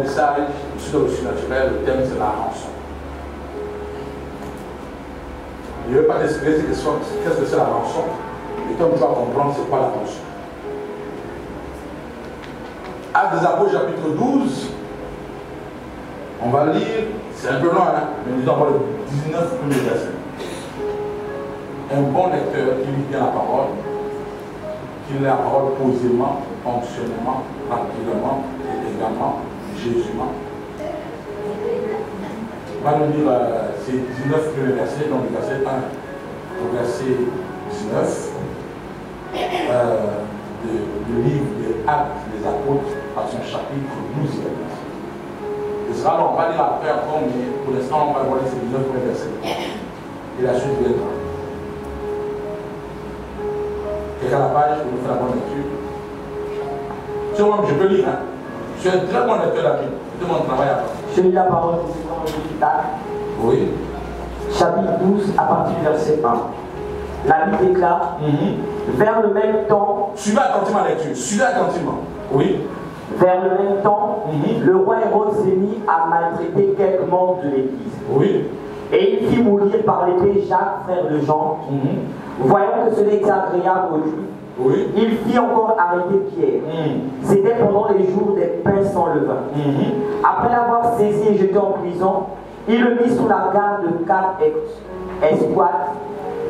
message sur le surnaturel, le thème c'est la rançon. Je ne vais pas t'expliquer qu'est-ce que c'est la rançon, mais comme tu vas comprendre c'est quoi la rançon. Actes des Apôtres chapitre 12, on va lire, c'est un peu long, hein, mais nous avons le 19 premiers versets. Un bon lecteur qui lit bien la parole, qui lit la parole posément, fonctionnellement, rapidement, élégamment, jésument. On va nous lire ces 19 premiers versets, donc le verset 1 au verset 19 du livre des Actes des Apôtres à son chapitre 12. Ce sera long, on va lire après encore, mais pour l'instant on va voir ces 19 premiers versets. Et la suite viendra. Quelqu'un à la page pour nous faire la bonne lecture. C'est moi, je peux lire, hein. Je suis un très bon lecteur de la Bible. C'est mon travail après. Je lis la parole du Seigneur de l'État. Oui. Chapitre 12, à partir du verset 1. La Bible déclare, vers le même temps... Suivez attentivement la lecture. Suivez attentivement. Oui. Vers le même temps, le roi Hérode s'est mis à maltraiter quelques membres de l'Église. Oui. Et il fit mourir par l'épée Jacques, frère de Jean. Voyant que ce n'est qu'agréable aux Juifs, oui. Il fit encore arrêter Pierre. C'était pendant les jours des pains sans levain. Après l'avoir saisi et jeté en prison, il le mit sous la garde de 4 escouades,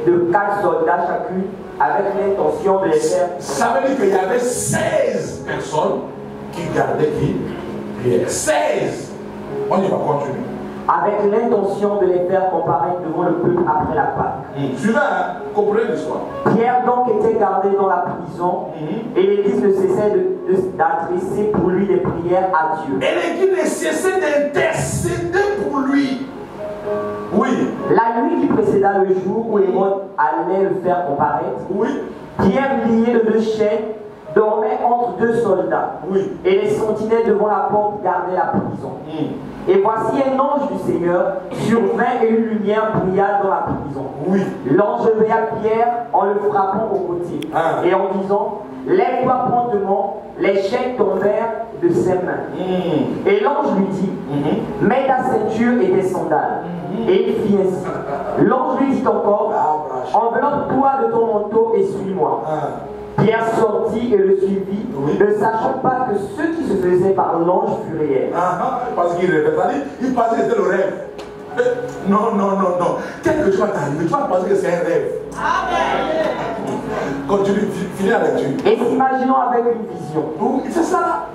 de 4 soldats chacune, avec l'intention de les faire. Ça veut dire qu'il y avait 16 personnes qui gardaient qui? Pierre. 16. On y va continuer. Avec l'intention de les faire comparaître devant le peuple après la Pâque. Suivez, hein? Comprenez l'histoire. Pierre donc était gardé dans la prison et l'Église ne cessait d'adresser pour lui des prières à Dieu. Et l'Église ne cessait d'intercéder pour lui. Oui. La nuit qui précéda le jour où Hérode allait le faire comparaître, oui. Pierre, lié de 2 chaînes, dormait entre 2 soldats. Oui. Et les sentinelles devant la porte gardaient la prison. Et voici un ange du Seigneur survint et une lumière brilla dans la prison. Oui. L'ange veilla Pierre en le frappant au côté et en disant, lève-toi promptement. Les chaînes tombèrent de ses mains. Et l'ange lui dit, mets ta ceinture et tes sandales. Et il fit ainsi. L'ange lui dit encore, enveloppe-toi de ton manteau et suis-moi. Pierre sortit et le suivit, ne sachant pas que ce qui se faisait par l'ange fut réel. Parce qu'il rêvait, il pensait que c'était le rêve. Non, non, non, non. Quelque chose va t'arriver, tu vas penser que c'est un rêve. Amen. Continue, finis la lecture. Et s'imaginant avec une vision. C'est ça là.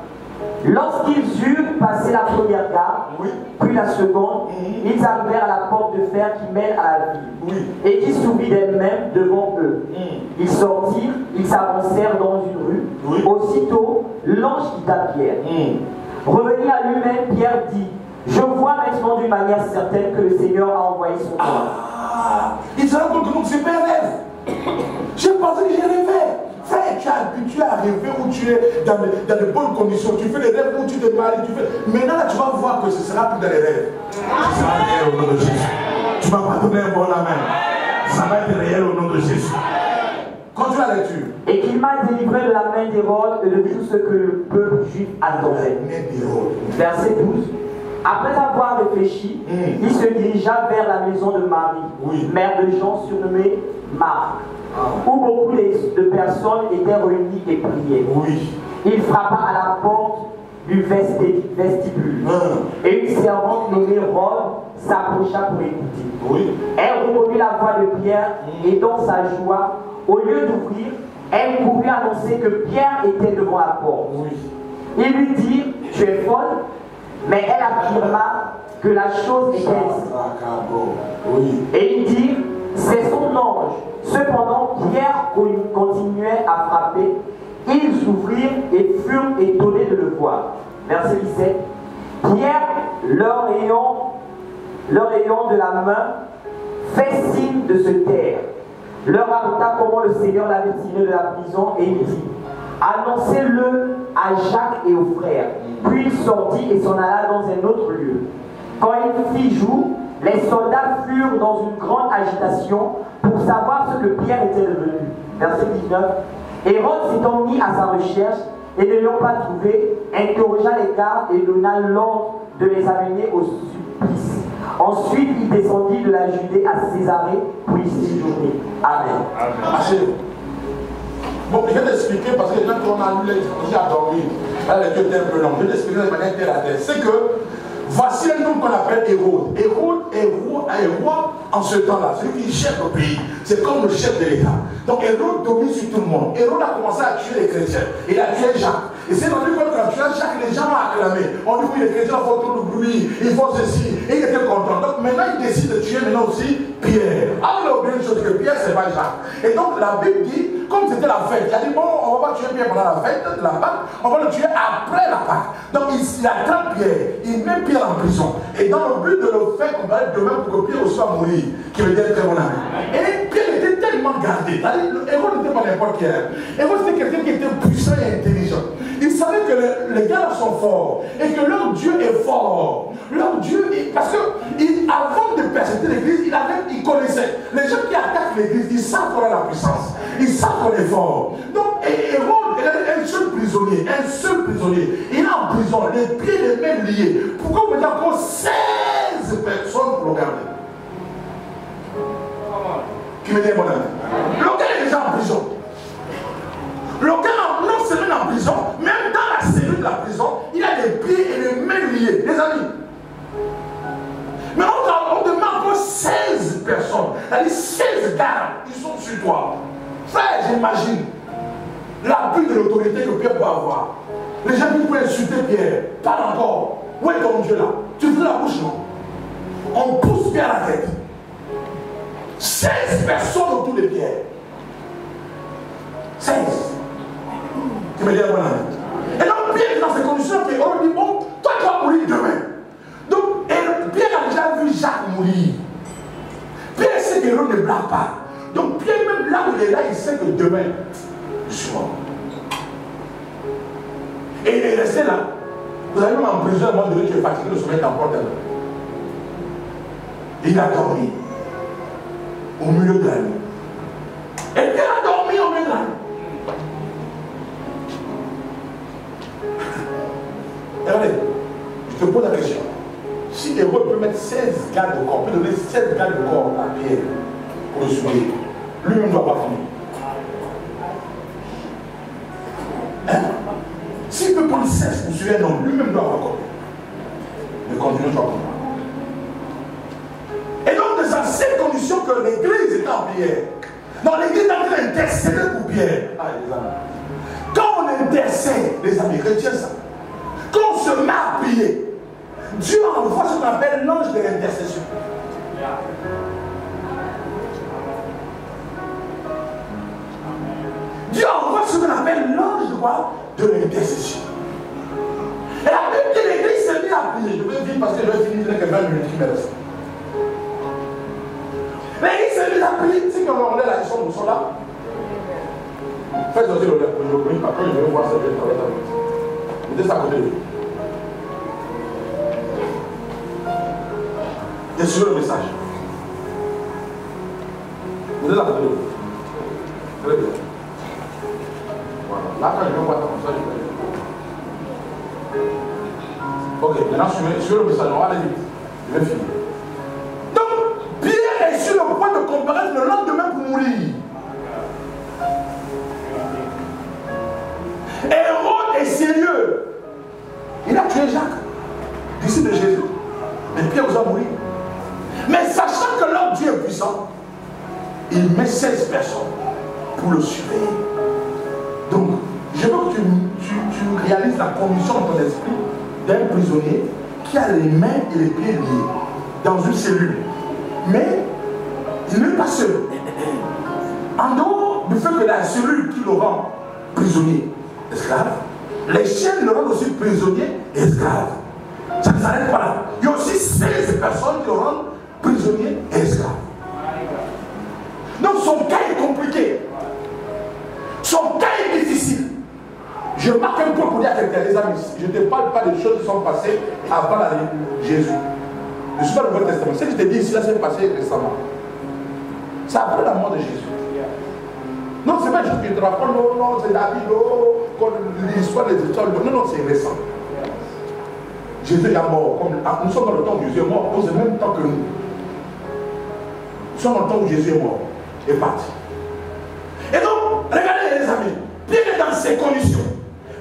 Lorsqu'ils eurent passé la première garde, puis la seconde, ils arrivèrent à la porte de fer qui mène à la ville, et qui s'ouvrit d'elle-même devant eux. Ils sortirent, ils s'avancèrent dans une rue. Aussitôt, l'ange quitta Pierre. Revenu à lui-même, Pierre dit, je vois maintenant d'une manière certaine que le Seigneur a envoyé son ange. Il se rend compte que c'est pas un rêve. J'ai pensé que j'ai rêvé. Frère, tu es habitué à rêver où tu es dans de bonnes conditions. Tu fais des rêves où tu te maries. Maintenant, là, tu vas voir que ce sera plus dans les rêves. Ça va être réel au nom de Jésus. Tu vas pas donner un bon amen. Ça va être réel au nom de Jésus. Continue la lecture. Et qu'il m'a délivré de la main d'Hérode et de tout ce que le peuple juif attendait. Verset 12. Après avoir réfléchi, il se dirigea vers la maison de Marie, mère de Jean surnommée Marc, où beaucoup de personnes étaient réunies et priaient. Il frappa à la porte du vestibule. Et une servante nommée Rhoda s'approcha pour écouter. Elle reconnut la voix de Pierre et dans sa joie, au lieu d'ouvrir, elle courut annoncer que Pierre était devant la porte. Il lui dit, tu es folle? Mais elle affirma que la chose était ainsi. Et il dit, c'est son ange. Cependant, Pierre continuait à frapper. Ils ouvrirent et furent étonnés de le voir. Verset 17. Pierre, leur ayant de la main, fait signe de se taire. Leur raconta comment le Seigneur l'avait tiré de la prison et il dit, annoncez-le à Jacques et aux frères. Puis il sortit et s'en alla dans un autre lieu. Quand il fit jour, les soldats furent dans une grande agitation pour savoir ce que Pierre était devenu. Verset 19. Hérode s'étant mis à sa recherche, et ne l'ayant pas trouvé, interrogea les gardes et donna l'ordre de les amener au supplice. Ensuite, il descendit de la Judée à Césarée pour y séjourner. Amen. Amen. Bon, je vais t'expliquer parce que quand on a lu les j'ai adoré, la lecture était un peu longue. Je vais t'expliquer de manière terre à terre. C'est que voici un homme qu'on appelle Hérode. Hérode est roi en ce temps-là. Celui qui chef le pays. C'est comme le chef de l'État. Donc Hérode domine sur tout le monde. Hérode a commencé à tuer les chrétiens. Il a tué Jacques. Et c'est dans lui quand il a tué Jacques, les gens l'ont acclamé. On dit oui, les chrétiens font tout le bruit, ils font ceci. Et il était content. Donc maintenant il décide de tuer maintenant aussi Pierre. Alors il a oublié une chose que Pierre c'est pas Jacques. Et donc la Bible dit, comme c'était la fête, il a dit bon, on va pas tuer Pierre pendant la fête de la Pâque, on va le tuer après la Pâque. Donc il attrape Pierre, il met Pierre en prison. Et dans le but de le faire comparer demain pour que Pierre soit mourir, qui veut dire très bon ami. Et Pierre était tellement gardé. Hérode n'était pas n'importe qui. Hérode c'était quelqu'un qui était puissant et intelligent. Il savait que les gars sont forts et que leur Dieu est fort. Leur Dieu, parce que avant de persécuter l'église, il connaissait. Les gens qui attaquent l'église, ils savent qu'on a la puissance. Ils savent qu'on est fort. Donc Hérode, il avait un seul prisonnier. Un seul prisonnier. Il est en prison, les pieds, les mains liés. Pourquoi vous mettez encore 16 personnes pour le garder? Qui me dit mon ami? Le gars est déjà en prison. Le gars, non seulement en prison, même dans la cellule de la prison, il a les pieds et les mains liés. Les amis. Mais on demande encore 16 personnes. C'est-à-dire 16 gardes, ils sont sur toi. Frère, j'imagine l'appui de l'autorité que Pierre peut avoir. Les gens qui peuvent insulter Pierre, parle encore. Où est ton Dieu là? Tu veux la bouche, non? On pousse Pierre à la tête. 16 personnes autour de Pierre. 16. Tu me dis à mon ami. Et donc Pierre est dans ces conditions que on dit bon, toi tu vas mourir demain. Donc Pierre a déjà vu Jacques mourir. Pierre sait que l'homme ne blague pas. Donc Pierre même là où il est là, il sait que demain, je suis mort. Et il est resté là. Vous avez même en prison, à un moment donné, tu es fatigué, le sommeil t'emporte. Il a dormi au milieu de la nuit. Et Pierre a dormi au milieu de la nuit. Regardez, je te pose la question. Si Hérode peut mettre 16 gardes de corps, peut donner 16 gardes de corps à Pierre pour le souiller, lui-même ne doit pas finir. Hein? S'il peut prendre 16 pour souiller un homme, lui-même ne doit pas comprendre. Mais continue, tu vas comprendre. Et donc, c'est dans ces conditions que l'église est en prière. Non, l'église est en train d'intercéder pour Pierre. Ah, les amis. Quand on intercède, les amis, retiens ça. Quand on se met à prier, Dieu envoie ce qu'on appelle l'ange de l'intercession. Dieu envoie ce qu'on appelle l'ange de quoi? De l'intercession. Et la Bible de l'église s'est mise à prier. Je vais dire parce que je vais finir avec 20 minutes qui me restent. L'église s'est mise à prier. Si on est là, ils sont là. Faites aussi le bruit, parce que je vais voir ça. Mettez ça à côté de lui. Et sur le message. Mettez ça à côté de lui. Très bien. Voilà. Là, quand je vais voir ça comme ça, je vais. Ok, maintenant sur le message, on va aller vite. Je vais finir. Donc, Pierre est sur le point de comparaître le lendemain pour mourir. Hérode est sérieux. Il a tué Jacques, disciple de Jésus. Mais Pierre vous a mouru. Mais sachant que leur Dieu est puissant, il met 16 personnes pour le surveiller. Donc, je veux que tu réalises la condition dans ton esprit d'un prisonnier qui a les mains et les pieds liés dans une cellule. Mais il n'est pas seul. En dehors du fait que la cellule qui le rend prisonnier, esclave, les chaînes le rendent aussi prisonnier et esclave. Ça ne s'arrête pas là. Il y a aussi 16 personnes qui le rendent prisonnier et esclave. Donc son cas est compliqué. Son cas est difficile. Je marque un point pour dire à quelqu'un, les amis, je ne te parle pas des choses qui sont passées avant la vie de Jésus. Je ne suis pas le Nouveau Testament. Ce que je te dis ici, là, c'est passé récemment. C'est après la mort de Jésus. Non, c'est pas juste que tu te rappelles, non, c'est David, oh, l'histoire des histoires. Non, non, c'est récent. Jésus est mort. Nous sommes dans le temps où Jésus est mort, au même temps que nous. Nous sommes dans le temps où Jésus est mort et parti. Et donc, regardez les amis, Pierre est dans ces conditions.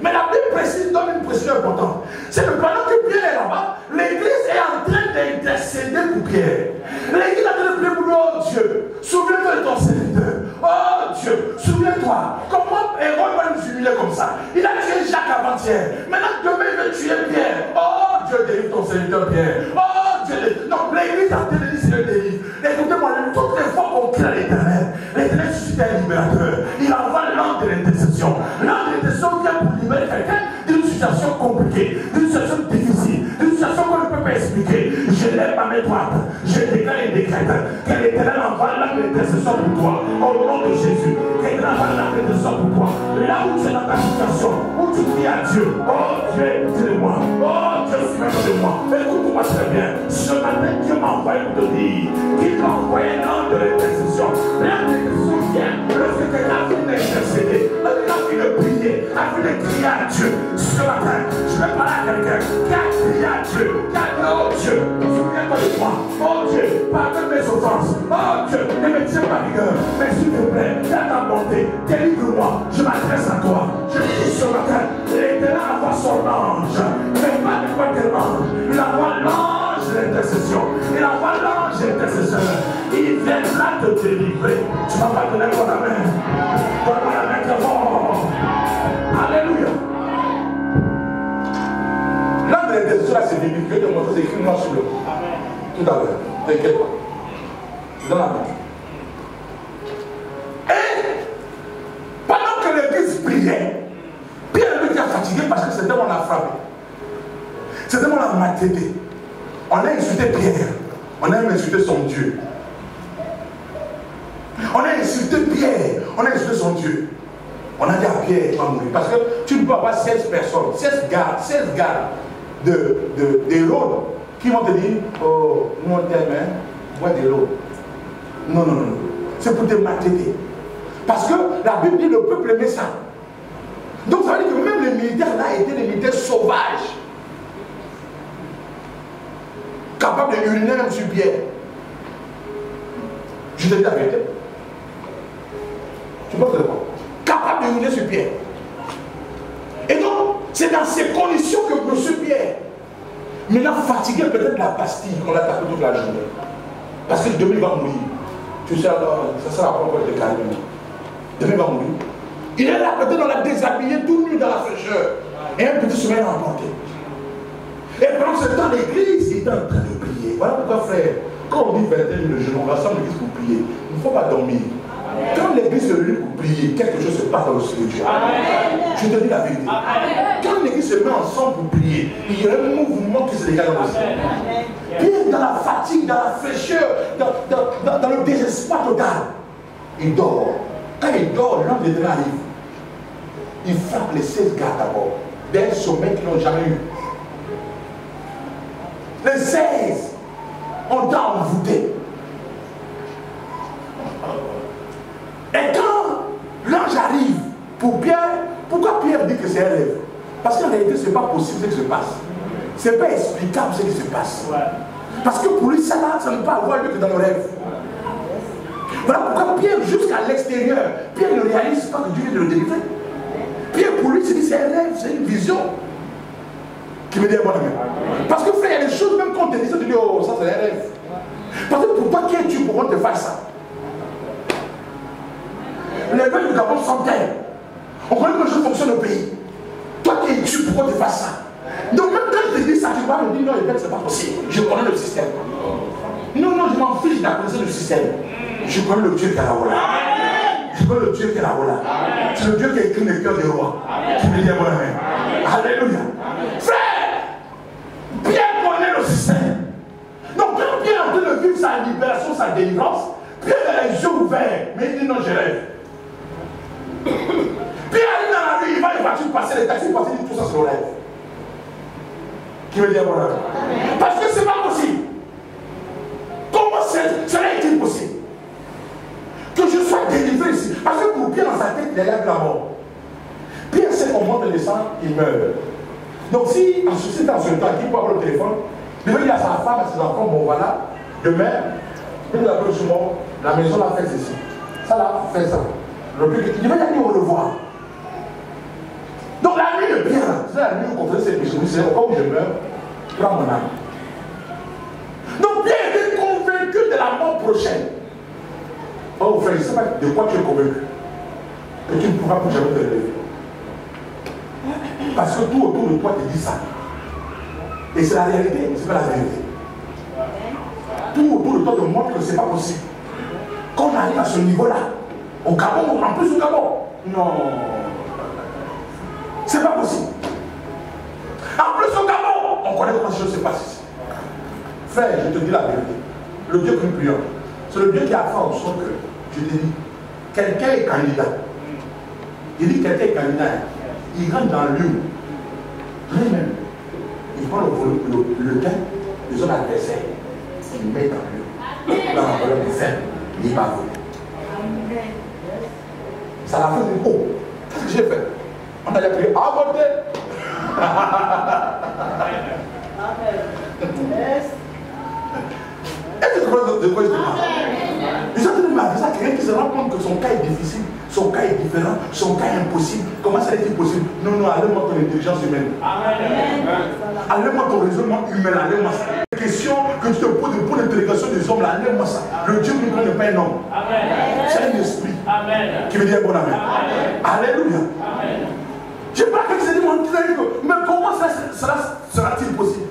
Mais la Bible précise, donne une précision importante. C'est que pendant que Pierre est là-bas, l'église est en train d'intercéder pour Pierre. L'église est en train de prier pour lui. Oh Dieu, souviens-toi de ton serviteur. Oh Dieu, souviens-toi. Comment Hérode va nous humilier comme ça? Il a tué Jacques avant-hier. Maintenant, demain, il veut tuer Pierre. Oh Dieu, délivre ton serviteur Pierre. Oh Dieu, non, l'église est en train de dire c'est le délivre. Écoutez-moi, toutes les fois qu'on crie à l'Éternel suscite un libérateur. Il envoie l'ange de l'intercession. L'ange de l'intercession vient pour libérer quelqu'un d'une situation compliquée, d'une situation difficile, d'une situation qu'on ne peut pas expliquer. Je lève ma main droite, je déclare et décrète que l'Éternel envoie l'ange de l'intercession pour toi, au nom de Jésus. Que l'Éternel envoie l'ange de l'intercession pour toi. Là où tu es dans ta situation, où tu cries à Dieu, oh Dieu, dis-le-moi, oh Dieu, souviens-toi de moi. Écoute-moi très bien. Ce matin, Dieu m'a envoyé pour te dire qu'il m'a envoyé l'ange de l'intercession. L'ange de l'intercession vient lorsque quelqu'un a fini d'intercéder, lorsqu'il a fini de prier, a fini de crier à Dieu. Ce matin, je vais parler à quelqu'un qui a crié à Dieu, qui a dit, oh Dieu, souviens-toi de moi. Oh Dieu, pardonne mes offenses. Oh Dieu, ne me tiens pas rigueur. Mais s'il te plaît, dans ta bonté, délivre-moi. Je m'adresse à toi. Je dis ce matin, l'Éternel envoie son ange. Mais pas n'importe quel ange. Il envoie l'ange de l'intercession. Il envoie l'ange de l'intercession. Il viendra te délivrer. Tu vas pas donner ton main. Donne-moi la main très fort. Alléluia. L'ange de l'intercession, là, c'est biblique. Je vais te montrer, c'est écrit noir sur le. Tout à l'heure. T'inquiète pas. Dans la main. Et pendant que l'église priait, Pierre était fatigué parce que c'était on l'a frappé. C'était on l'a maltraité. On a insulté Pierre. On a insulté son Dieu. On a insulté Pierre. On a insulté son Dieu. On a dit à Pierre, tu vas mourir. Parce que tu ne peux avoir 16 personnes, 16 gardes d'Hérode qui vont te dire, oh, nous on t'aime, hein, bois de l'eau. Non, non, non. C'est pour te maltraiter. Parce que la Bible dit le peuple aimait ça. Donc ça veut dire que même les militaires là étaient des militaires sauvages. Capables de uriner même sur Pierre. Je te dis la vérité. Tu penses de quoi? Capable de uriner sur Pierre. Et donc, c'est dans ces conditions que M. Pierre, maintenant fatigué peut-être de la pastille qu'on l'a tapé toute la journée. Parce que demain il va mourir. Tu sais alors, ça sera pas encore de calme. Demain il va mourir. Il est là peut-être dans la déshabillé, tout nu dans la fraîcheur. Et un petit sommeil emporté. Et pendant ce temps, l'église est en train de prier. Voilà pourquoi, frère, quand on dit 21 le jeûne, on rassemble l'église pour prier. Il ne faut pas dormir. Quand l'église se réunit pour prier, quelque chose se passe dans le spirituel. Je te dis la vérité. Quand l'église se met ensemble pour prier, il y a un mouvement qui se dégage dans le ciel. Pierre, dans la fatigue, dans la fraîcheur, dans le désespoir total, il dort. Quand il dort, l'homme de Dieu arrive. Il frappe les 16 gars d'abord, d'un sommeil qu'ils n'ont jamais eu. Les 16 ont été envoûtés. Et quand l'ange arrive pour Pierre, pourquoi Pierre dit que c'est un rêve? Parce qu'en réalité, ce n'est pas possible ce qui se passe. Ce n'est pas explicable ce qui se passe. Parce que pour lui, ça ne peut pas avoir lieu que dans le rêve. Voilà pourquoi Pierre, jusqu'à l'extérieur, Pierre ne réalise pas que Dieu vient de le délivrer. Pierre, pour lui, c'est un rêve, c'est une vision. Qui me dit à mon ami. Parce que frère, il y a des choses, même quand on te dit ça, tu dis, oh, ça c'est un rêve. Parce que pour toi, qui es-tu pour qu'on te fasse ça? Les peuples du Gabon sont tels. On connaît que les choses fonctionnent au pays. Toi, qui es-tu pour qu'on te fasse ça? Donc même quand je te dis ça, tu vas me dire, non, c'est pas possible. Je connais le système. Non, non, je m'en fiche de la connaissance du système. Je connais le Dieu qui est là-haut. Je connais le Dieu qui est là-haut. C'est le Dieu qui a écrit le cœur des rois. Tu me dis à mon ami. Alléluia. Frère, Pierre connaît le système. Donc quand Pierre est en train de vivre sa libération, sa délivrance, Pierre a les yeux ouverts, mais il dit non, je rêve. Pierre arrive dans la rue, il va les voitures passer, les taxis passer, il dit tout ça c'est le rêve. Qui veut dire mon ami? Parce que c'est pas possible. Comment cela est-il possible? Que je sois délivré ici. Parce que pour Pierre dans sa tête, il y a la mort. Pierre sait comment descend, il meurt. Donc si c'est dans ce temps qu'il peut avoir le téléphone, il veut dire à sa femme, à ses enfants, bon voilà, demain, nous avons le mort, la maison l'a fait ceci. Ça là, fait ça. Il veut dire au revoir. Donc la nuit de Pierre, c'est la nuit où on faisait ses péchés, c'est au cas où je meurs, prends mon âme. Donc Pierre était convaincu de la mort prochaine. Oh frère, je ne sais pas de quoi tu es convaincu. Que tu ne pourras plus jamais te relever. Parce que tout autour de toi te dit ça. Et c'est la réalité, c'est pas la vérité. Tout autour de toi te montre que ce n'est pas possible. Quand on arrive à ce niveau-là, au Gabon, en plus au Gabon, non. C'est pas possible. En plus au Gabon, on connaît comment les choses se passent ici. Frère, je te dis la vérité. Le Dieu que nous prions, c'est le Dieu qui a fait en sorte que, je te dis, quelqu'un est candidat. Il dit quelqu'un est candidat. Il rentre dans l'une. Lui-même, il prend le gain de son adversaire. Il met dans l'une. Dans la valeur du fer, il va voler. Ça l'a fait du haut. Qu'est-ce que j'ai fait? On a déjà prié à voter. Est-ce que de quoi je te parle? Ils sont tenus à ça, quelqu'un qui se rend compte que son cas est difficile, son cas est différent, son cas est impossible. Comment ça est possible? Non, non, allez-moi ton intelligence humaine. Allez-moi ton raisonnement humain, allez-moi ça. La question que tu te poses pour l'intégration des hommes, allez-moi ça. Le Dieu qui n'est pas un homme. C'est un esprit. Qui veut dire bon amen. Alléluia. Je ne sais pas que c'est dit mon frère, mais comment cela sera-t-il possible?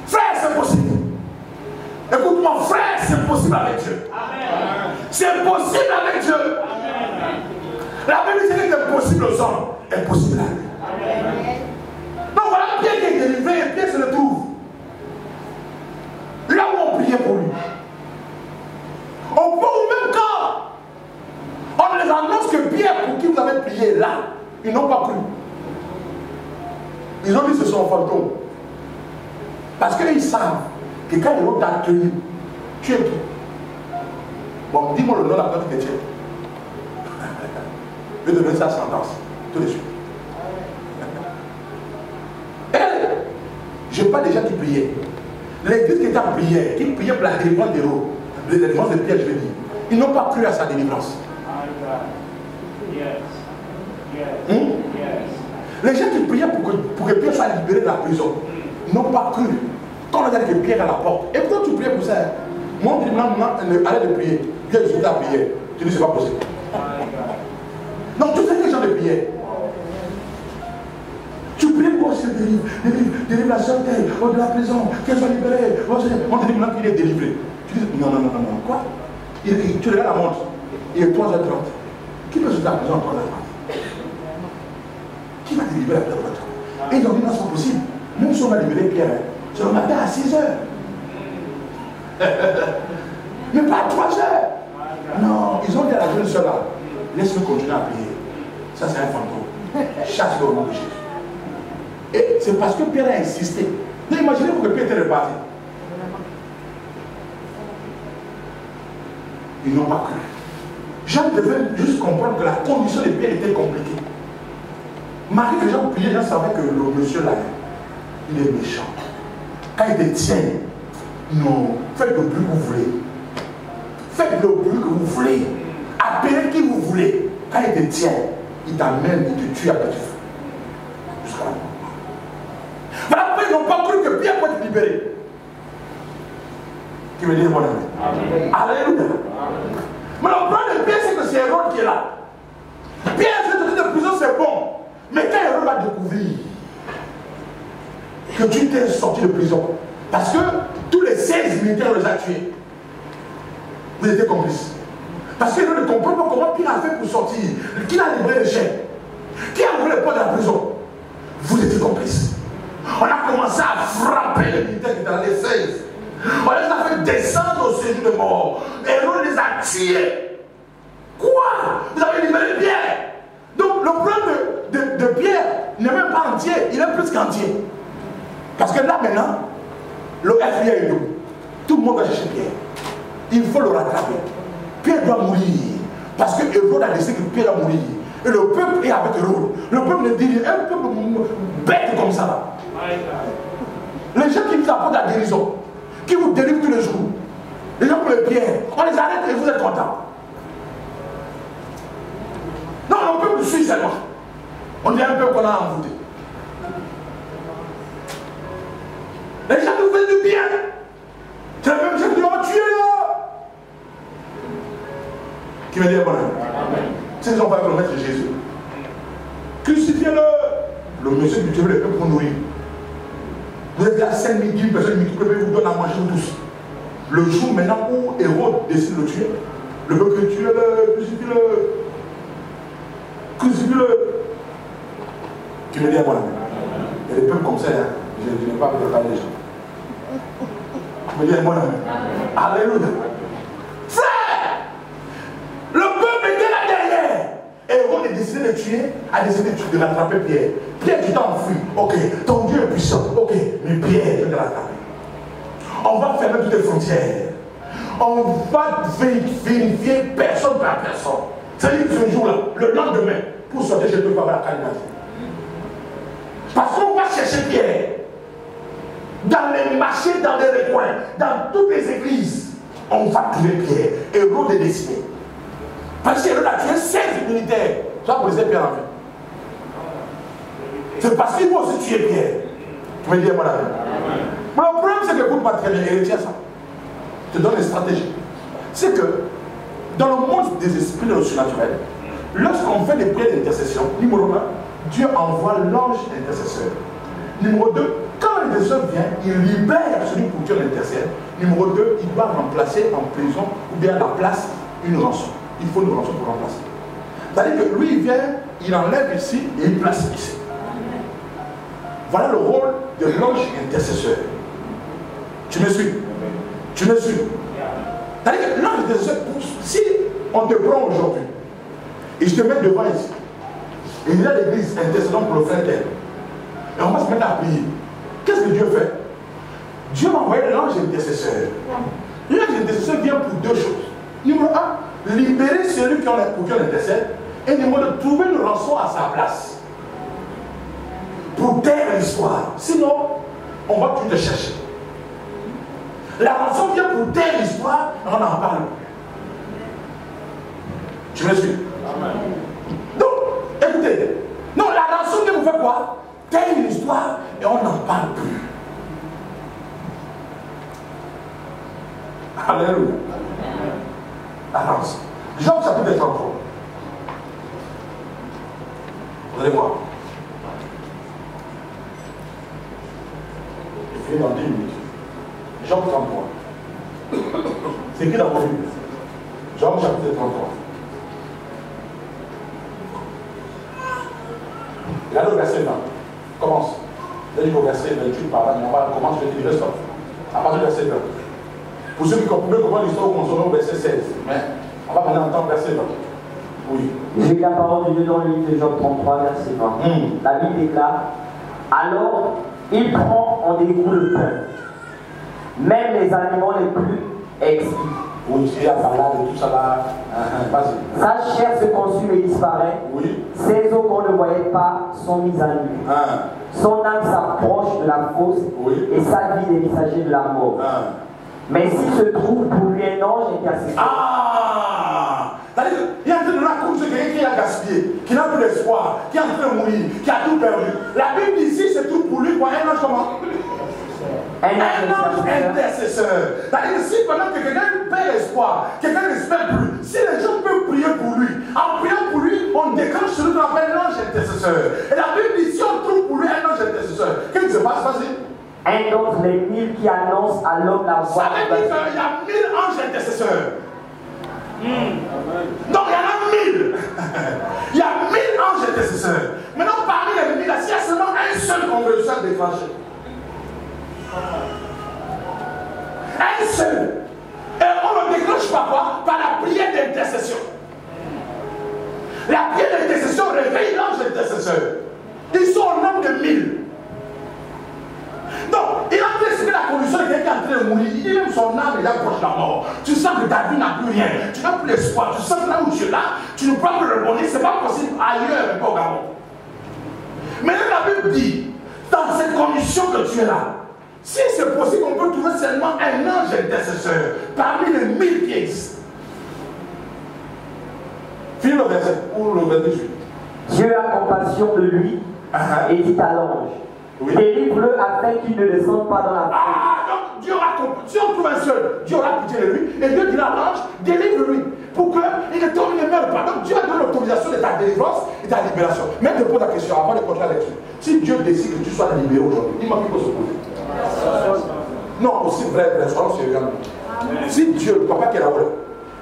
Frère, c'est possible. Écoute-moi, frère, c'est possible avec Dieu. C'est possible avec Dieu. La Bible dit que c'est impossible aux hommes, impossible à lui. Donc voilà Pierre qui est délivré et Pierre se retrouve là où on priait pour lui. Au point où même quand on les annonce que Pierre pour qui vous avez prié là, ils n'ont pas cru. Ils ont dit que ce sont fantômes. Parce qu'ils savent que quand ils vont t'accueillir, tu es qui? Bon, dis-moi le nom de la personne que tu es. Je vais donner sa sentence tout de suite. Je parle des gens qui priaient. L'église qui était en prière, qui priait pour la délivrance des roues, la délivrance de Pierre, je veux dire, ils n'ont pas cru à sa délivrance. Les gens qui priaient pour que Pierre soit libéré de la prison, ils n'ont pas cru. Quand on a dit que Pierre est à la porte, et pourquoi tu priais pour ça? Moi, on dit non, arrête de prier. Pierre, je suis à prier. Tu dis, c'est pas possible. Donc, tu fais des gens de prière. Tu pries pour se délivre la sœur telle, de la prison, qu'elle soit libérée. On te dit maintenant qu'il est délivré. Tu dis, non, quoi? Tu regardes la montre, il est 3h30. Qui peut se faire la prison à 3h30? Qui va délivrer à 3h30? Et ils ont dit, non, c'est pas possible. Même si on va libérer Pierre, c'est le matin à 6h. Mais pas à 3h. Non, ils ont dit à la jeune sœur là, laisse-le continuer à prier. Ça, c'est un fantôme. Chasse-le au nom de Jésus. Et c'est parce que Pierre a insisté. Donc imaginez-vous que Pierre était reparti. Ils n'ont pas cru. Jean devait juste comprendre que la condition de Pierre était compliquée. Marie, que Jean priait, Jean savait que le monsieur là, il est méchant. Quand il te tient, non, faites le bruit que vous voulez. Faites le bruit que vous voulez. Appelez qui vous voulez. Quand il te tient, il t'amène, il te tue à petit feu. Jusqu'à la mort. Voilà pourquoi ils n'ont pas cru que Pierre peut être libéré. Qui veut dire mon ami? Alléluia. Mais le problème de Pierre, c'est que c'est Hérode qui est là. Pierre, se donner de prison, c'est bon. Mais quand Hérode va découvrir que tu t'es sorti de prison, parce que tous les 16 militaires les a tués, vous étiez complices. Parce que Hérode ne comprend pas comment Pierre a fait pour sortir. Qui a livré les chaînes? Qui a ouvert les portes de la prison? Vous étiez complices. On a commencé à frapper les militaires qui étaient dans les 16. On les a fait descendre au séjour de mort. Hérode les a tués. Quoi? Vous avez libéré Pierre. Donc le problème de Pierre n'est même pas entier, il est plus qu'entier. Parce que là maintenant, le FBI est nous. Tout le monde va chercher Pierre. Il faut le rattraper. Pierre doit mourir. Parce que Hérode a décidé que Pierre doit mourir. Et le peuple est avec Hérode. Le peuple ne dit rien. Un peuple bête comme ça là. Les gens qui vous apportent la guérison, qui vous délivrent tous les jours, les gens pour les pierres, on les arrête et vous êtes contents. Non, le peuple suit seulement. On dit un peu qu'on a envoûté. Les gens nous font du bien. C'est la même chose qui vont tuer là. Qui me dit bon ami. Si ils ont pas le maître Jésus, crucifiez-le. Le monsieur du Dieu le peuple pour nourrir. Vous êtes là 5 000, 10 personnes qui peuvent vous donner à manger tous. Le jour maintenant où Hérode décide de le tuer, le peuple dit tuez-le, crucifie-le. Crucifie-le. Tu me dis à moi, il y a des peuples comme ça, hein. Je n'ai pas préparé les gens. Tu me dis à moi, alléluia. Frère, le peuple était là derrière. Hérode a décidé de tuer, a décidé de rattraper Pierre. Pierre, tu t'es enfui. Ok, ton Dieu est puissant. Ok, mais Pierre, je vais te rattraper. On va fermer toutes les frontières. On va vérifier personne par personne. C'est-à-dire que ce jour-là, le lendemain, pour sortir, je ne peux pas avoir la calamité. Parce qu'on va chercher Pierre dans les marchés, dans les recoins, dans toutes les églises. On va trouver Pierre. Hérode est décidé. Parce qu'Hérode a tué 16 militaires. Ça, pour les Pierre en fait. C'est parce qu'il faut aussi tuer Pierre. Tu me dis, mon ami. Mais le problème, c'est que, écoute-moi très bien, et retiens ça. Je te donne une stratégie. C'est que, dans le monde des esprits de le surnaturel, lorsqu'on fait des prières d'intercession, numéro 1, Dieu envoie l'ange intercesseur. Numéro 2, quand l'intercesseur vient, il libère celui pour qui on intercède. Numéro 2, il doit remplacer en prison ou bien à la place une rançon. Il faut une rançon pour remplacer. C'est-à-dire que lui, il vient, il enlève ici et il place ici. Voilà le rôle de l'ange intercesseur. Tu me suis? Tu me suis? C'est-à-dire que l'ange intercesseur, si on te prend aujourd'hui, et je te mets devant ici, et il y a l'église intercédant pour le frère tel, et on va se mettre à prier. Qu'est-ce que Dieu fait? Dieu m'a envoyé l'ange intercesseur. L'ange intercesseur vient pour deux choses. Numéro 1, libérer celui pour qui on intercède. Et numéro 2, trouver une rançon à sa place. Pour taire l'histoire. Sinon, on va plus te chercher. La rançon vient pour taire l'histoire, on en parle. Tu me suis? Donc, écoutez. Non, la rançon vient vous faire quoi? Taire l'histoire et on n'en parle plus. Alléluia. La rançon. Jean chapitre 33. Vous allez voir. Je finis dans 10 minutes. Jean 33. C'est écrit dans vos Bibles. Jean chapitre 33. Regardez le verset 20. Commence. Dès le verset 28 par là, on va commencer le livre stop. À partir du verset 20. Pour ceux qui comprennent comment l'histoire, on se au verset 16. Mais on va maintenant entendre verset 20. Oui. J'ai la parole de Dieu dans le livre de Job 33, verset 20. La Bible déclare: alors il prend en dégoût le pain, même les aliments les plus exquis. Oui, il y a par là de tout ça là. Vas-y. Sa chair se consume et disparaît. Oui. Ses os qu'on ne voyait pas sont mis à nu. Son âme s'approche de la fosse, et sa vie des messagers de la mort. Mais s'il se trouve pour lui un ange intercesseur. Il est en train de raconter quelqu'un qui a gaspillé, qui n'a plus d'espoir, qui est en train de mourir, qui a tout perdu. La Bible dit ici, c'est tout pour lui, quoi. Un ange comment? Un ange intercesseur. C'est-à-dire que si pendant que quelqu'un perd l'espoir, quelqu'un n'espère plus, si les gens peuvent prier pour lui, en priant pour lui, on déclenche celui qu'on appelle l'ange intercesseur. Et la Bible dit, si on trouve pour lui un ange intercesseur, qu'est-ce qui se passe? Vas-y. Un d'entre les 1000 qui annonce à l'homme la voix. Ça veut dire qu'il y a 1000 anges intercesseurs. Donc il y en a 1000. Il y a 1000 anges intercesseurs. Maintenant, parmi les 1000, il y a seulement un seul conversion déclenché. Un seul. Et on ne déclenche pas quoi? Par la prière d'intercession. La prière d'intercession réveille l'ange intercesseur. Ils sont au nombre de 1000. Donc, il a fait Qu'est-ce que la condition de quelqu'un qui est en train de mourir? Il dit même son âme est là proche de la mort. Tu sens que ta vie n'a plus rien. Tu n'as plus l'espoir. Tu sens que là où tu es là, tu ne peux pas rebondir. Ce n'est pas possible ailleurs, mais pas au Gabon. Mais la Bible dit, dans cette condition que tu es là, si c'est possible, on peut trouver seulement un ange intercesseur parmi les 1000 qui existent. Finis le verset, ou le verset 18. Dieu a compassion de lui et dit à l'ange, oui. Délivre-le afin qu'il ne descende pas dans la fosse. Ah, donc Dieu aura compassion. Si on trouve un seul, Dieu aura pitié de lui, et Dieu dira à l'ange, délivre-lui, pour qu'il ne meure pas. Donc Dieu a donné l'autorisation de ta délivrance et de ta libération. Mais te pose la question avant de continuer la lecture. Si Dieu décide que tu sois libéré aujourd'hui, dis-moi qui peut se poser. Non, aussi vrai, soyons sérieux. Si Dieu, papa qui est là-haut,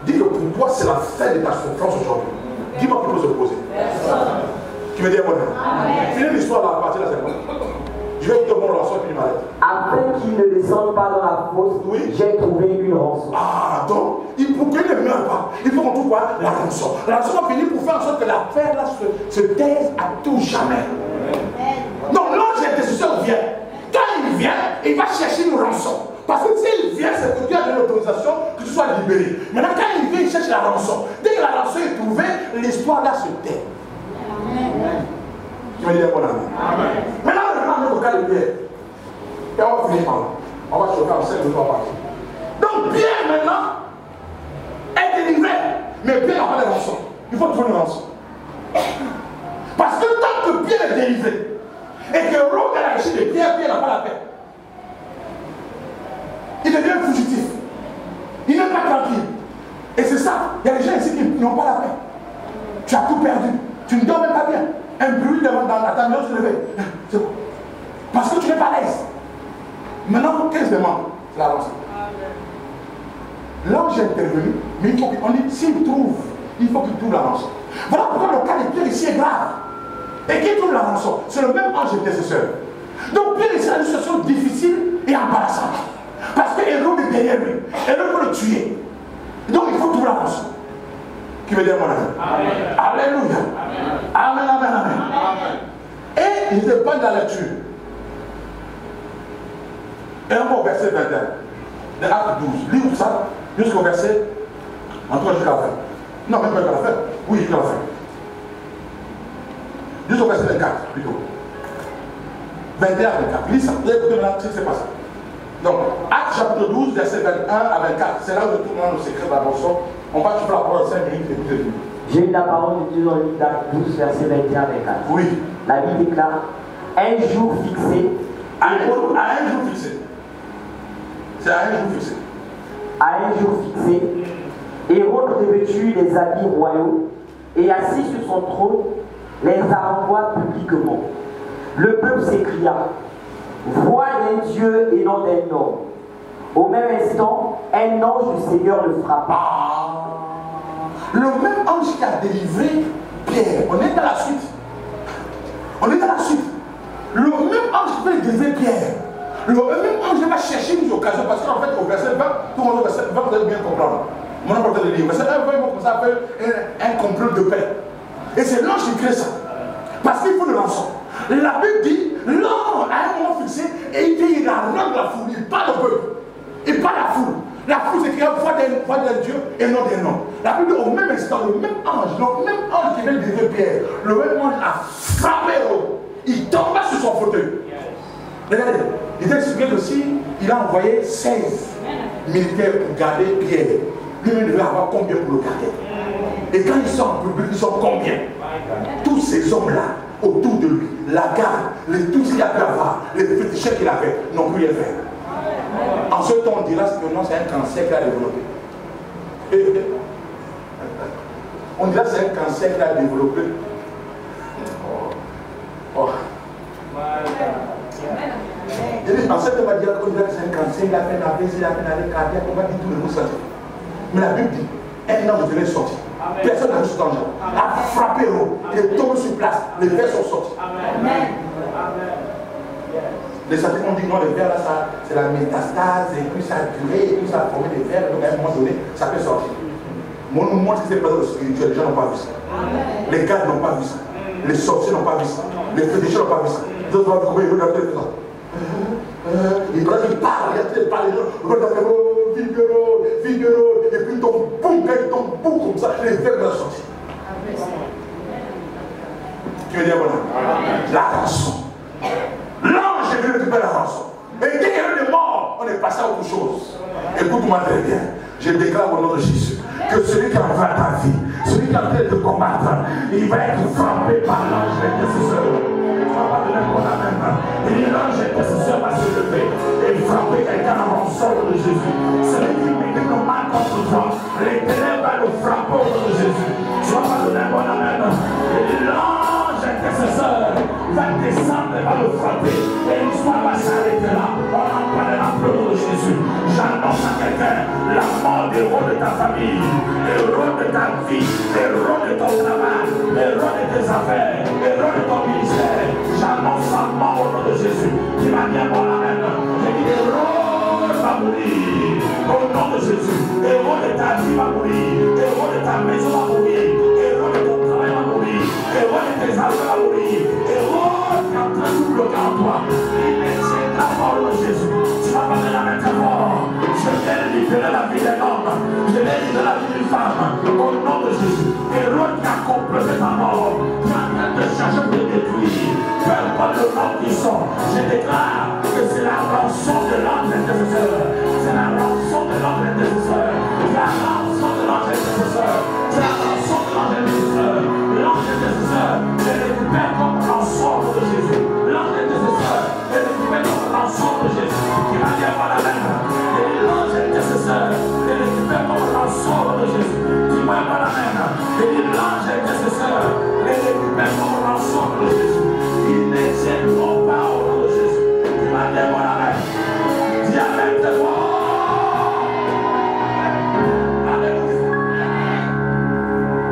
dit que pour toi c'est la fin de ta souffrance aujourd'hui, dis-moi qui peut se poser. Tu me dis bon. Finis l'histoire dans la partie de la seconde. Je vais te demander la rançon et puis il m'arrête. Afin qu'il ne descende pas dans la fosse, oui. J'ai trouvé une rançon. Ah, donc, pour qu'il ne meure pas, il faut qu'on trouve quoi? La rançon. La rançon va venir pour faire en sorte que l'affaire là se taise à tout jamais. Donc, l'ange intercesseur vient. Quand il vient, il va chercher une rançon. Parce que s'il vient, c'est que Dieu a donné l'autorisation que tu sois libéré. Maintenant, quand il vient, il cherche la rançon. Dès que la rançon est trouvée, l'histoire là se tait. Tu me dis un bon ami. Maintenant, on regarde le cas de Pierre. Et on va finir par là. On va chauffer en 5 ou 3 parties. Donc, Pierre maintenant est délivré. Mais Pierre n'a pas de rançon. Il faut trouver une rançon. Parce que tant que Pierre est délivré, et que Rome est la réussite de Pierre, Pierre n'a pas la paix. Il devient fugitif. Il n'est pas tranquille. Et c'est ça. Il y a des gens ici qui n'ont pas la paix. Tu as tout perdu. Tu ne dors même pas bien. Un bruit devant dans ta maison se réveille. C'est bon. Parce que tu n'es pas à l'aise. Maintenant, qu'est-ce que demande? C'est la rançon. L'ange est intervenu, mais il faut qu'on dit, s'il trouve, il faut qu'il trouve la rançon. Voilà pourquoi le cas de Pierre ici est grave. Et qui trouve la rançon? C'est le même ange intercesseur. Donc Pierre est dans une situation difficile et embarrassante. Parce que Hérode est derrière lui. Hérode veut le tuer. Donc il faut trouver la rançon. Qui veut dire mon ami? Alléluia. Amen, amen, amen. Et il n'était pas dans la lecture. Et on va au verset 21. De Acte 12. Lis tout ça jusqu'au verset. En tout cas jusqu'à la fin. Non, même pas jusqu'à la fin. Oui, jusqu'à la fin. Jusqu'au verset 24 plutôt. 21 à 24. Lis ça. Vous écoutez maintenant ce qui s'est passé. Donc, Acte chapitre 12, verset 21 à 24. C'est là où je trouve le secret de la rançon. On va suivre la parole de 5 minutes et écoutez. J'ai eu la parole de Dieu dans le livre d'Acte 12, verset 21 à 24. Oui. La Bible déclare un jour fixé. À un jour fixé. C'est à un jour fixé. À un jour fixé, Hérode revêtu des habits royaux et assis sur son trône, les envoie publiquement. Le peuple s'écria, voix d'un Dieu et non d'un homme. Au même instant, un ange du Seigneur le frappa. Le même ange qui a délivré Pierre. On est dans la suite. On est dans la suite. Le même ange qui peut délivrer Pierre. Le même ange va chercher une occasion. Parce qu'en fait, au verset 20, tout le monde au verset 20, vous allez bien comprendre. Mon apporteur de livre. Verset 20, ils vont commencer à faire un complot de paix. Et c'est l'ange qui crée ça. Parce qu'il faut le rançon. La Bible dit, l'ange a un moment fixé et il dit, il arrange la foule. Il parle au peuple. Il parle à la foule. La foule s'écrit voix d'un Dieu et non d'un homme. La Bible dit au même instant, le même ange qui vient de délivrer Pierre, le même ange a frappé l'eau. Il tomba sur son fauteuil. Regardez, il t'a expliqué que si il a envoyé 16 militaires pour garder Pierre, lui-même devait avoir combien pour le garder? Et quand ils sont en public, ils sont combien? Tous ces hommes-là, autour de lui, la garde, tout ce qu'il a pu avoir, les féticheurs qu'il avait, n'ont plus rien fait. En ce temps, on dira que non, c'est un cancer qu'il a développé. On dira que c'est un cancer qu'il a développé. En cette on va dire qu'on dirait que c'est un cancer, il a fait un AVC, il a fait un arrêt cardiaque, on va dire tout le monde scientifique. Mais la Bible dit, un homme devait sortir. Personne n'a vu cet ange. A frappé l'eau, il est tombé sur place, les vers sont sortis. Amen. Les scientifiques ont dit non, les vers là, c'est la métastase, et puis ça a duré, et puis ça a formé des vers, donc à un moment donné, ça peut sortir. Moi, nous montre ce qui s'est passé au spirituel, les gens n'ont pas vu ça. Les gardes n'ont pas vu ça. Les sorciers n'ont pas vu ça. Les féticheurs n'ont pas vu ça. Les autres vont trouver, ils regardent tout ça. il parle, il parle, Figaro, et puis ton boum, quand il tombe boum comme ça, les verbes vont sortir. Tu veux dire voilà? La rançon. L'ange est venu récupérer la rançon. Et dès qu'il y a des morts, on est passé à autre chose. Écoute-moi très bien. Je déclare au nom de Jésus que celui qui envoie ta vie, celui qui est en train de te combattre, il va être frappé par l'ange intercesseur. Tu vas pas donner mon amen. Et l'ange intercesseur va se lever et frapper quelqu'un en rançon de Jésus. Celui qui met nos mains contre toi, les ténèbres va le frapper au nom de Jésus. Tu vas pas donner mon amen. Et l'ange intercesseur va descendre et va le frapper. Et l'histoire va s'arrêter là. On en parlera plus au nom de Jésus. J'annonce à quelqu'un la mort des héros de ta famille, les héros de ta vie, les héros de ton travail, les héros de tes affaires, les héros de ton ministère. J'annonce la mort au nom de Jésus. Qui va bien voir la main. J'ai dit héros va mourir au nom de Jésus. Héros de ta vie va mourir, héros de ta maison va mourir, héros de ton travail va mourir, héros de tes affaires va mourir, héros qui est en train de bloquer en toi. Il est la mort de Jésus. Tu vas pas de la main très fort. Je viens libérer la vie d'un homme. Je viens libérer la vie d'une femme. Au nom de Jésus. Héros qui a complété ta mort. Qui est en train de chercher de détruire. Peu importe le nom qu'ils sont. Je déclare que c'est la rançon de l'ange intercesseur. C'est la rançon de l'ange intercesseur. C'est la rançon de l'ange intercesseur. C'est la rançon de l'ange intercesseur. L'ange intercesseur. Je récupère comme rançon de Jésus. L'ange intercesseur. Je récupère comme rançon de Jésus. Qui va bien voir la main. Et l'ange intercesseur. Je récupère comme rançon de Jésus. Qui va voir la main. Et l'ange intercesseur. Je récupère comme rançon de Jésus. Il n'excède pas au nom de Jésus. Qui va bien voir la main. Dis avec tes voix. Alléluia.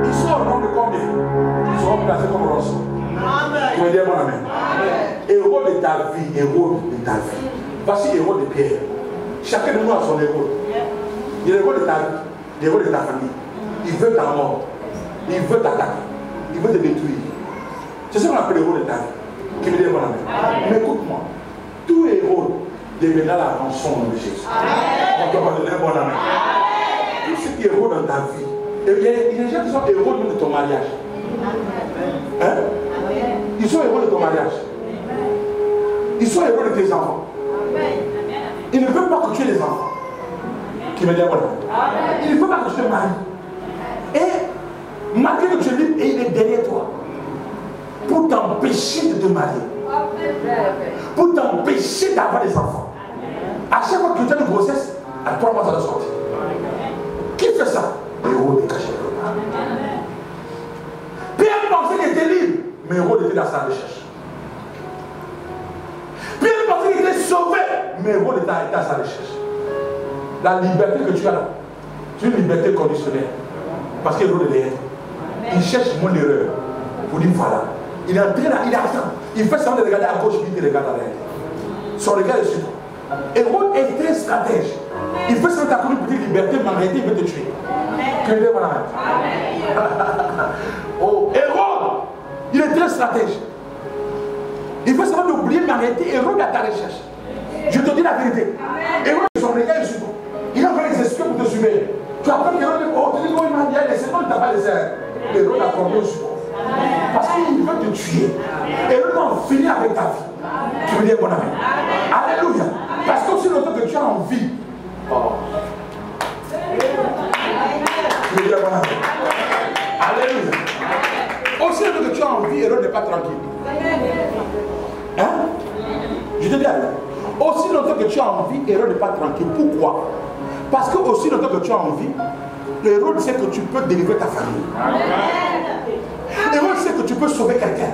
Ils sont au nom de combien? Ils seront placés comme rançon. Tu veux dire mon amen? Héros de ta vie, héros de ta vie. Voici héros de Pierre. Chacun de nous a son héros. Il est héros de ta vie, l'héros de ta famille. Il veut ta mort. Il veut t'attaquer. Il veut te détruire. C'est ce qu'on appelle héros de ta vie. Qui me dit mon amen? Mais écoute-moi. Tout héros deviendra la rançon de Jésus. On doit pas donner mon amen. Tout ce qui est héros dans ta vie. Et il y a des gens qui sont héros de ton mariage. Hein? Ils sont héros de ton mariage. Ils sont héros de tes enfants. Ils ne veulent pas que tu aies des enfants. Qui me dit voilà. Ils ne veulent pas que tu te maries. Et malgré que tu es libre, et il est derrière toi. Pour t'empêcher de te marier. Pour t'empêcher d'avoir des enfants. À chaque fois que tu as une grossesse, à 3 mois ça doit sortir. Qui fait ça? Héros de caché. Pierre pensait qu'il était libre, mais Hérode était dans sa recherche. Pierre pensait qu'il était sauvé, mais Hérode était dans sa recherche. La liberté que tu as là, c'est une liberté conditionnelle. Parce qu'Hérode est derrière. Il cherche moins l'erreur. Pour dire voilà. Il est en train là, il est en train. Il fait semblant de regarder à gauche, puis il regarde à l'arrière. Son regard est sur toi. Hérode est très stratège. Il fait semblant d'accorder une petite liberté, mais en réalité, il veut te tuer. Que Dieu voilà. Oh, Hérode, il est très stratège. Il fait semblant d'oublier, mais en réalité, Hérode est à ta recherche. Je te dis la vérité. Hérode, son regard est sur toi. Il a fait des esprits pour te suivre. Tu apprends qu'Hérode dit, oh, tu dis, oh, il m'a dit, laissez moi, il t'a pas laissé. Hérode a tombé sur toi. Parce qu'il veut te tuer. Hérode va en finir avec ta vie. Tu veux dire bon amen. Alléluia. Parce que aussi longtemps que tu as envie. Oh. Tu veux dire bon amen. Alléluia. Aussi longtemps que tu as envie, Hérode n'est pas tranquille. Hein? Je te dis alors. Aussi longtemps que tu as envie, Hérode n'est pas tranquille. Pourquoi? Parce que aussi longtemps que tu as envie, Hérode sait que tu peux délivrer ta famille. Hérode sait que tu peux sauver quelqu'un.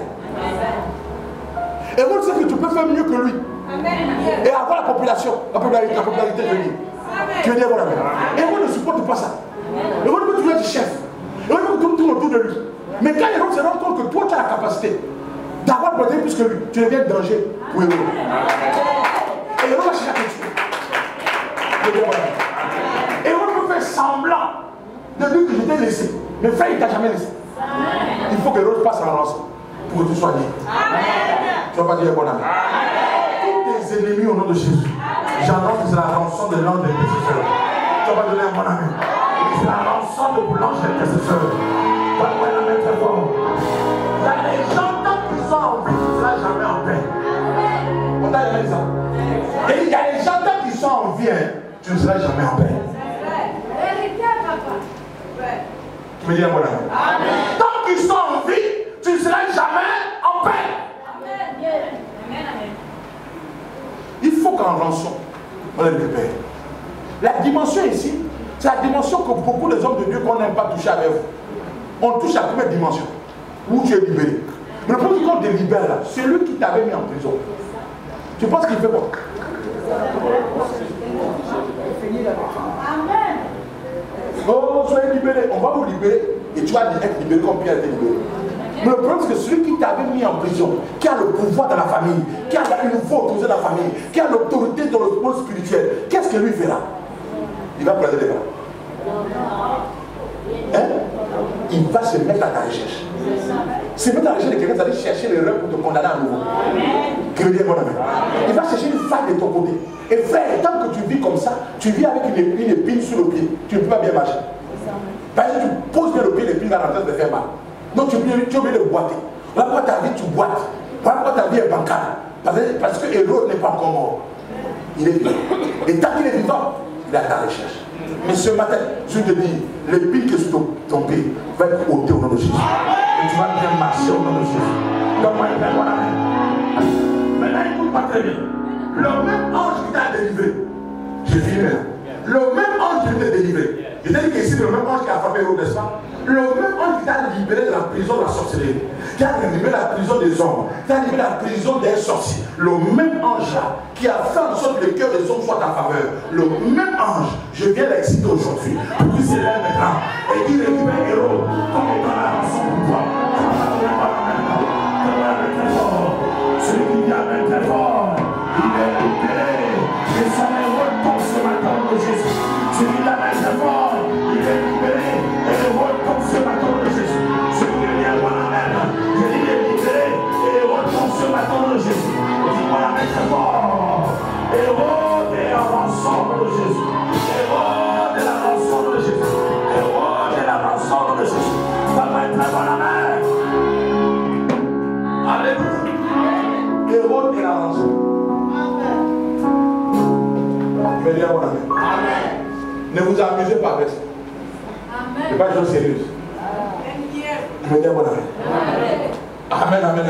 Hérode sait que tu peux faire mieux que lui. Et avoir la popularité venir. Tu veux dire voilà. Hérode ne supporte pas ça. Hérode veut toujours être chef. Hérode veut tout tourner autour de lui. Mais quand Hérode se rend compte que toi tu as la capacité d'avoir protéger plus que lui, tu deviens danger pour Hérode. Et Hérode va chercher à te tuer. Hérode peut faire semblant de dire que je t'ai laissé. Mais frère, il ne t'a jamais laissé. Il faut que Hérode passe en rançon pour que tu sois libre. Tu ne vas pas dire bon amen. Tous tes ennemis au nom de Jésus. J'annonce que c'est la rançon de l'ange d'intercesseur. Tu vas donner à mon ami. C'est la rançon de l'ange d'intercesseur. Donne-moi la main très fort. Il y a des gens tant qu'ils sont en vie, tu ne seras jamais en paix. On t'a jamais dit ça. Et il y a des gens tant qu'ils sont en vie, tu ne seras jamais en paix. Tu me dis à mon ami. Tant qu'ils sont en vie, tu ne seras jamais en paix. Il faut qu'en rançon, on les récupère. La dimension ici, c'est la dimension que beaucoup des hommes de Dieu qu'on n'aime pas toucher avec vous. On touche la première dimension, où tu es libéré. Mais le premier qu'on te libère là, c'est lui qui t'avait mis en prison. Tu penses qu'il fait quoi? Oh, soyez libérés. On va vous libérer et tu vas être libéré comme Pierre était libéré. Mais le problème, c'est que celui qui t'avait mis en prison, qui a le pouvoir dans la famille, qui a une voix autorisée dans la famille, qui a l'autorité dans le monde spirituel, qu'est-ce que lui fera? Il va prendre les bras. Hein? Il va se mettre à ta recherche. Se mettre à la recherche de quelqu'un, ça veut dire chercher l'erreur pour te condamner à nouveau. Que veut dire mon ami? Il va chercher une faille de ton côté. Et frère, tant que tu vis comme ça, tu vis avec une épine sur le pied, tu ne peux pas bien marcher. Parce que tu poses bien le pied, l'épine va rentrer de faire mal. Donc tu es obligé de boiter. Voilà pourquoi ta vie tu boites. Voilà pourquoi ta vie est bancale. Parce que Hérode n'est pas encore mort. Il est vivant. Et tant qu'il est vivant, il est à ta recherche. Mais ce matin, je te dis, l'épine qui est sur ton pied va être ôtée au nom de Jésus. Et tu vas bien marcher au nom de Jésus. Donne-moi une main, mon ami. Maintenant, écoute-moi très bien. Le même ange qui t'a délivré, je finis là. Le même ange qui t'a délivré. Je t'ai dit qu'ici, le même ange qui a frappé Hérode, n'est-ce pas? Le même ange qui t'a libéré de la prison de la sorcellerie, qui a libéré de la prison des hommes, qui a libéré de la prison des sorciers, le même ange là, qui a fait en sorte que le cœur des hommes soit en faveur, le même ange, je viens l'exciter aujourd'hui, pour qu'il s'élève maintenant, et qu'il récupère Hérode, comme on prend la rançon pour toi. Celui qui vient avec très fort, il est libéré, et son Hérode tombe ce matin de Jésus. Celui qui vient avec très fort, il est libéré, et Hérode tombe ce matin de Jésus. Celui qui vient voir la main, il est libéré, et Hérode tombe ce matin de Jésus. Dis-moi la main très fort. Hérode est en rançon de Jésus. Hérode est la rançon de Jésus. Hérode est la rançon de Jésus. Ça va être très bon la main. Alléluia. Hérode est la rançon. Je vais dire à mon ami. Ne vous amusez pas avec ça. Ce n'est pas une chose sérieuse. Je vais dire à mon ami. Amen, amen, amen.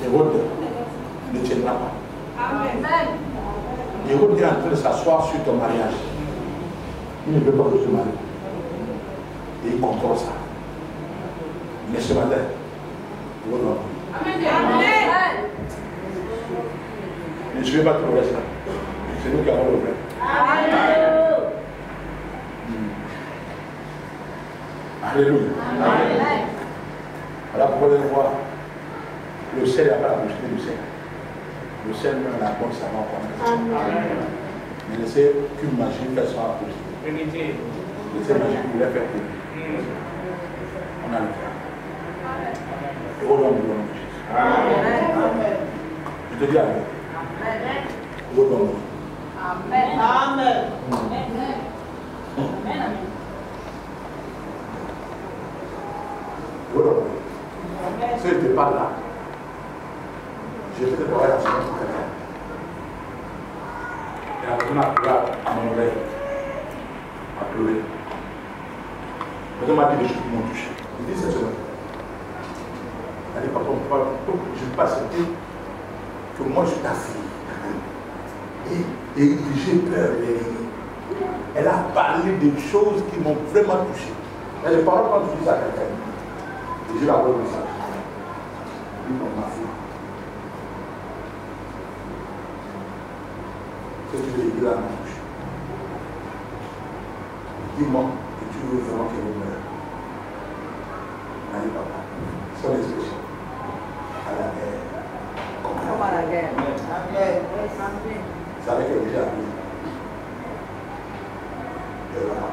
Hérode ne tiendra pas. Hérode est en train de s'asseoir sur ton mariage. Il ne veut pas que tu te maries. Et il contrôle ça. Mais ce matin, Hérode va mourir. Mais je ne vais pas te le reste là. C'est nous qui avons le vrai. Alléluia. Voilà pourquoi vous allez voir. Le ciel n'a pas la boucherie du ciel. Le ciel met la bonne savant comme ça. Mais laissez qu'une magie fasse ça à la boucherie. Laissez magie pour les faire pour lui. On a le faire. Et au nom de Jésus. Je te dis amen. Au nom de Jésus. Amen. Amen. Au nom de Jésus. Si je n'étais pas là, j'ai fait travailler la semaine pour quelqu'un. Et après, on a pleuré à mon oreille. On a pleuré. Mais on m'a dit des choses qui m'ont touché. Il dit cette semaine. Elle dit, papa, je ne peux pas accepter que moi je suis ta fille. Et j'ai peur de l'ennemi. Elle a parlé des choses qui m'ont vraiment touché. Mais les paroles, quand je dis ça à quelqu'un, et je la vois comme ça. Lui, comme ma fille. Ce que tu veux dire à ma bouche. Dis-moi que tu veux vraiment qu'elle meure. Allez, papa. Son expression. À la guerre. Comme à la guerre. Amen. Vous savez qu'elle est déjà appelée. Et voilà.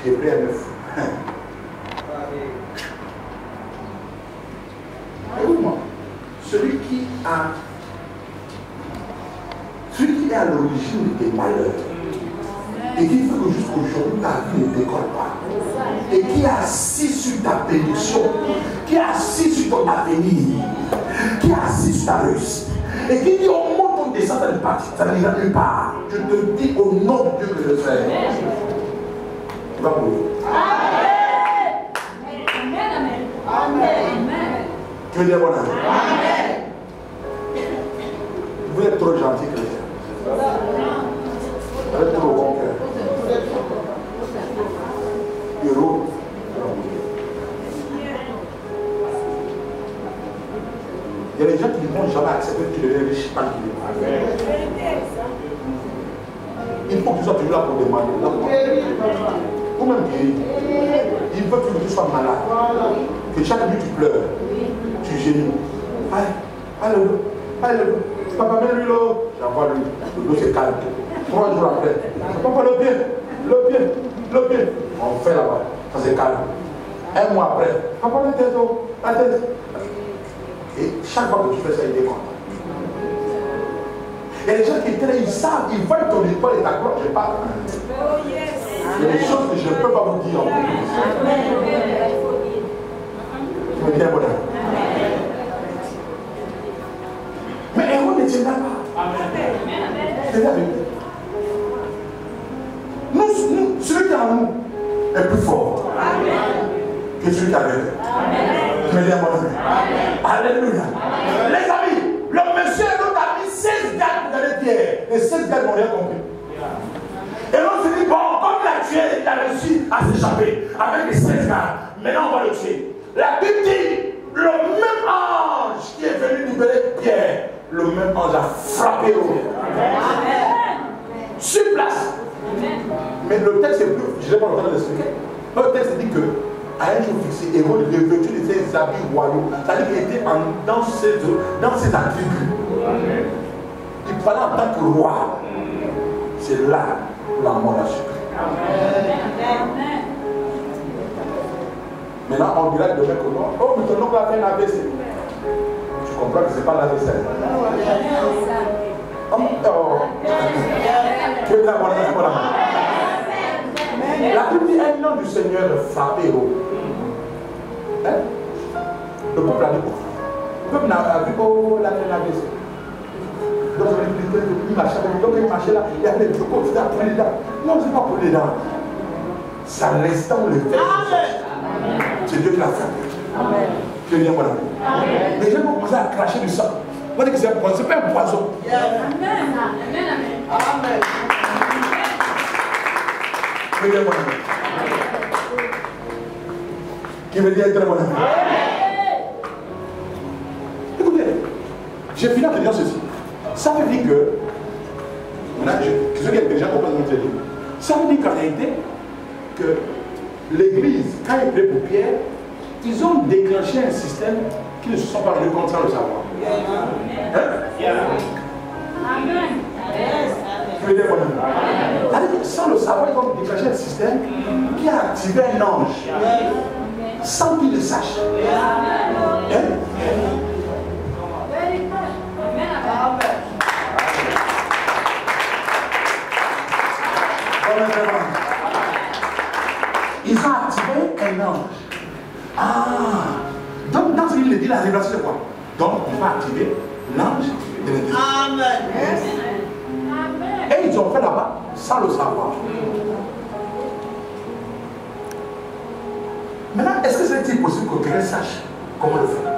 J'ai pris un œuf. qui est à l'origine des malheurs et qui fait que jusqu'aujourd'hui ta vie ne décolle pas et qui est assis sur ta bénédiction, qui est assis sur ton avenir, qui est assis sur ta réussite et qui dit au monde on descend dans le parti, ça n'ira nulle part. Je te dis au nom de Dieu que je sais. Tu vas mourir. Tu veux dire bon amen? Vous êtes trop gentil, chrétien. Vous êtes trop bon cœur. Héros. Il y a des gens qui ne vont jamais accepter que tu deviens riche tant qu'il est. Il faut que tu sois toujours là pour demander. Ou même guérir. Il veut que tu sois malade. Que chaque nuit tu pleures. Tu gémis. Allez, papa, mets-lui l'eau. J'envoie lui. Le dos se calme. 3 jours après. Papa, le pied. On fait là-bas. Ça se calme. 1 mois après. Papa, la tête. Et chaque fois que tu fais ça, il est content. Il y a des gens qui étaient là, ils savent, ils voient ton étoile et ta gloire. Je parle. Il y a des choses que je ne peux pas vous dire en plus. Tu me dis un bonheur. Mais héros ne tiendra pas. C'est la vérité. Nous, celui qui est en nous est plus fort que celui qui est avec nous. Tu me dis un bonheur. Alléluia. Les amis, le monsieur et l'autre a mis 16 gars dans les pierres. Et 16 gars n'ont rien compris. Et l'autre se dit, bon, comme il a tué, il a réussi à s'échapper avec les 16 gars. Maintenant, on va le tuer. La Bible dit, le même ange qui est venu libérer Pierre, le même ange a frappé au sur place. Mais le texte est plus, je n'ai pas le temps d'expliquer. Le texte dit que, à un jour fixé, Hérode revêtu de ses habits royaux, c'est-à-dire qu'il était dans ses attributs. Il parlait en tant que roi. C'est là où la mort a supprimé. Maintenant, on dirait demain que non. Oh, mais ton oncle a fait un AVC. Tu comprends que ce n'est pas l'AVC. Tu veux dire mon amour? La Bible dit un nom du Seigneur frappé Hérode. Le peuple a dit quoi? Le peuple a vu qu'il a fait un AVC. Donc il marchait là, il y avait des trucs comme ça pour les dents. Non, ce n'est pas pour les dents. C'est à l'instant où le fait. C'est Dieu qui l'a fait. Tu veux dire mon amour? Les gens vont commencer à cracher du sang. On dit que c'est un poison, c'est pas un poison. Amen. Tu veux dire mon amour? Qui veut dire être mon amour? Écoutez, j'ai fini en te dire ceci. Ça veut dire que, ceux qui ont déjà compris ce que je dis, ça veut dire qu'en réalité, que l'église, quand ils prient pour Pierre, ils ont déclenché un système qui ne se sont pas rendus compte sans le savoir. Amen. Tu veux dire quoi? C'est-à-dire que sans le savoir, ils ont déclenché un système qui a activé un ange sans qu'il le sache. Ils ont activé un ange. Donc dans ce qu'il dit, la révélation c'est quoi? Donc on va activer l'ange de l'intelligence. Amen. Et ils ont fait là-bas sans le savoir. Maintenant, est-ce que c'est possible que quelqu'un sache comment le faire?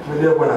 Je veux dire, voilà.